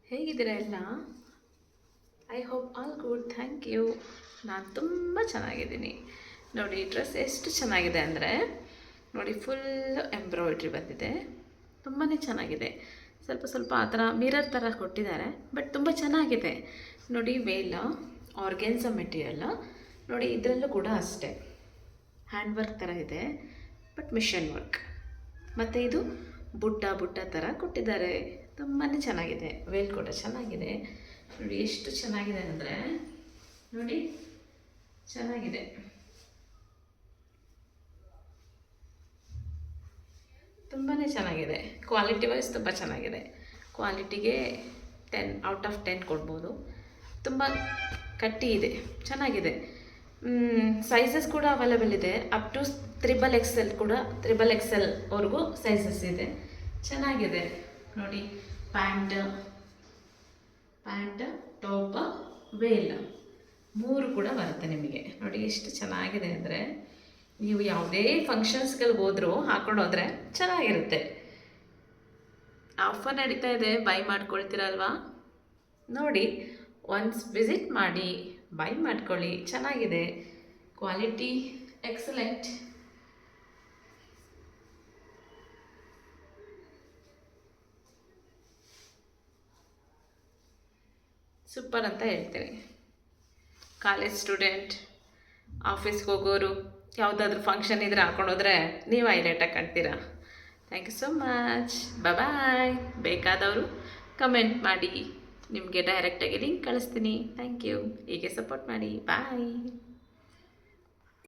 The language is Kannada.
ಹೇಗಿದ್ದೀರಾ ಎಲ್ಲ? I hope all good, thank you. ನಾನು ತುಂಬ ಚೆನ್ನಾಗಿದ್ದೀನಿ. ನೋಡಿ ಡ್ರೆಸ್ ಎಷ್ಟು ಚೆನ್ನಾಗಿದೆ ಅಂದರೆ, ನೋಡಿ ಫುಲ್ ಎಂಬ್ರಾಯ್ಡ್ರಿ ಬಂದಿದೆ, ತುಂಬಾ ಚೆನ್ನಾಗಿದೆ. ಸ್ವಲ್ಪ ಸ್ವಲ್ಪ ಆ ಥರ ಮಿರರ್ ಥರ ಕೊಟ್ಟಿದ್ದಾರೆ, ಬಟ್ ತುಂಬ ಚೆನ್ನಾಗಿದೆ. ನೋಡಿ ವೇಲ್ ಆರ್ಗೆನ್ಸಾ ಮೆಟೀರಿಯಲ್, ನೋಡಿ ಇದರಲ್ಲೂ ಕೂಡ ಅಷ್ಟೇ ಹ್ಯಾಂಡ್ ವರ್ಕ್ ಥರ ಇದೆ, ಬಟ್ ಮಿಷನ್ ವರ್ಕ್. ಮತ್ತು ಇದು ಬುಟ್ಟ ಬುಟ್ಟ ಥರ ಕೊಟ್ಟಿದ್ದಾರೆ, ತುಂಬಾ ಚೆನ್ನಾಗಿದೆ. ವೇಲ್ ಕೂಡ ಚೆನ್ನಾಗಿದೆ. ನೋಡಿ ಎಷ್ಟು ಚೆನ್ನಾಗಿದೆ ಅಂದರೆ, ನೋಡಿ ಚೆನ್ನಾಗಿದೆ. ತುಂಬಾ ಚೆನ್ನಾಗಿದೆ. ಕ್ವಾಲಿಟಿ ವೈಸ್ ತುಂಬ ಚೆನ್ನಾಗಿದೆ. ಕ್ವಾಲಿಟಿಗೆ 10/10 ಕೊಡ್ಬೋದು. ತುಂಬ ಕಟ್ಟಿ ಇದೆ, ಚೆನ್ನಾಗಿದೆ. ಸೈಜಸ್ ಕೂಡ ಅವೈಲೇಬಲ್ ಇದೆ. ಅಪ್ ಟು XXL ಕೂಡ, XXL ವರೆಗೂ ಸೈಜಸ್ ಇದೆ. ಚೆನ್ನಾಗಿದೆ. ನೋಡಿ ಪ್ಯಾಂಟ್, ಟಾಪ್, ವೇಲ್ 3 ಕೂಡ ಬರುತ್ತೆ ನಿಮಗೆ. ನೋಡಿ ಎಷ್ಟು ಚೆನ್ನಾಗಿದೆ ಅಂದರೆ, ನೀವು ಯಾವುದೇ ಫಂಕ್ಷನ್ಸ್ಗಳಿಗೆ ಹೋದರೂ ಹಾಕೊಂಡು ಹೋದರೆ ಚೆನ್ನಾಗಿರುತ್ತೆ. ಆಫರ್ ನಡೀತಾ ಇದೆ, ಬೈ ಮಾಡ್ಕೊಳ್ತೀರಲ್ವಾ? ನೋಡಿ ಒನ್ಸ್ ವಿಸಿಟ್ ಮಾಡಿ ಬೈ ಮಾಡ್ಕೊಳ್ಳಿ. ಚೆನ್ನಾಗಿದೆ, ಕ್ವಾಲಿಟಿ ಎಕ್ಸಲೆಂಟ್. ಸೂಪರ್ ಅಂತ ಹೇಳ್ತೀನಿ. ಕಾಲೇಜ್ ಸ್ಟೂಡೆಂಟ್, ಆಫೀಸ್ಗೆ ಹೋಗೋರು, ಯಾವುದಾದ್ರೂ ಫಂಕ್ಷನ್ ಇದ್ರೆ ಹಾಕೊಂಡೋದ್ರೆ ನೀವು ಹೈಲೈಟಾಗಿ ಕಾಣ್ತೀರಾ. Thank you so much. Bye. ಬೇಕಾದವರು ಕಮೆಂಟ್ ಮಾಡಿ, ನಿಮಗೆ ಡೈರೆಕ್ಟಾಗಿ ಲಿಂಕ್ ಕಳಿಸ್ತೀನಿ. Thank you. ಹೀಗೆ ಸಪೋರ್ಟ್ ಮಾಡಿ. ಬಾಯ್.